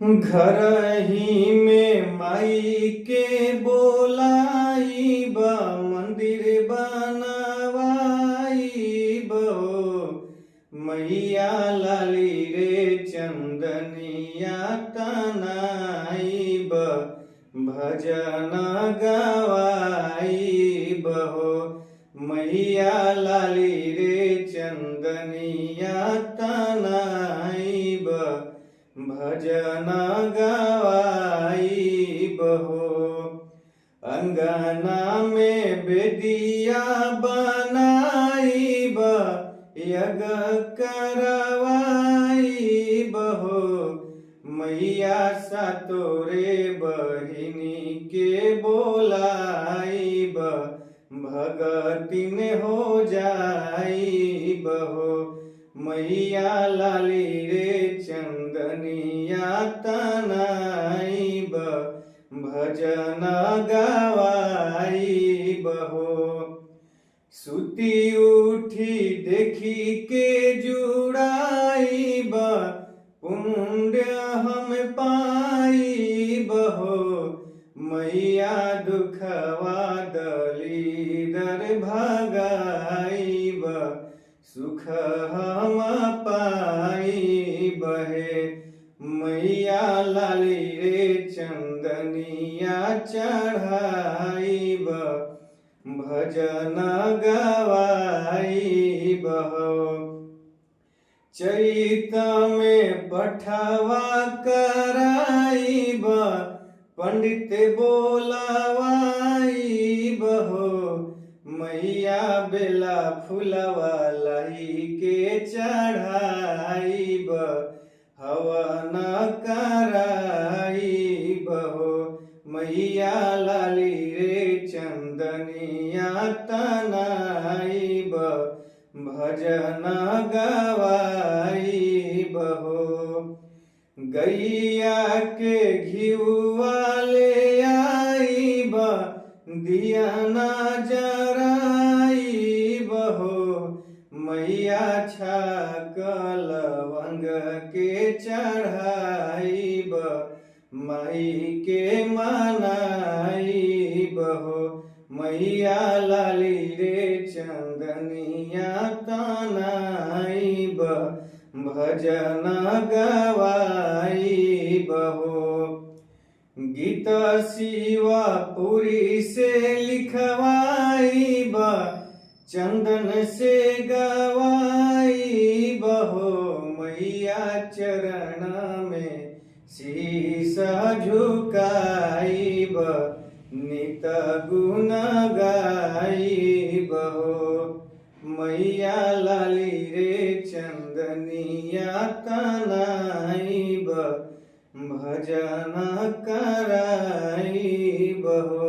घर ही में माई के बोलाई बा, मंदिर बनवाई बो। मैया लाली रे चंदनिया तनाई ब, भजन गवाई बहो। मैया लाली रे चंदनिया तनाई ब, भजन गवाई बहो। अंगना में बेदिया बनाई ब, यज्ञ करवाई बहो। मैया सातोरे बहिनी के बोलाई ब, भगतिन हो जाई बहो। मैया लाली रे चंदनिया तनाई ब, भजन गवाई बहो। सुती उठी देखी के जुड़ाई ब, पुण्य हम पाई बहो। मैया दुखवा दलीदर भगाई ब, सुख हम पाई बहे। मैया लाली रे चंदनिया चढ़ाई ब, भजन गवाई बहो। चैत में पठवा कराई ब, पंडित बोलवाई बहो। मैया बेला फुलवा लाई के चढ़ाई ब, हवन कराई बहो। मैया लाली रे चंदनिया तनाई ब, भजन गवाई बहो। गैया के घिउआ ले आई ब, दिया न जराई बहो। मैया छाक लवंग के चढ़ाई ब, माई के मनाई बहो। मैया लाली रे चंदनिया तनाई ब, भजन गवाई बहो। गीत शिवपुरी से लिखवाई ब, चंदन से गवाई बहो। मैया चरण में शीश झुकाई ब, नित गुण गाई बहो। मैया लाली रे चंदनिया तनाई ब, भजन कराई बहो।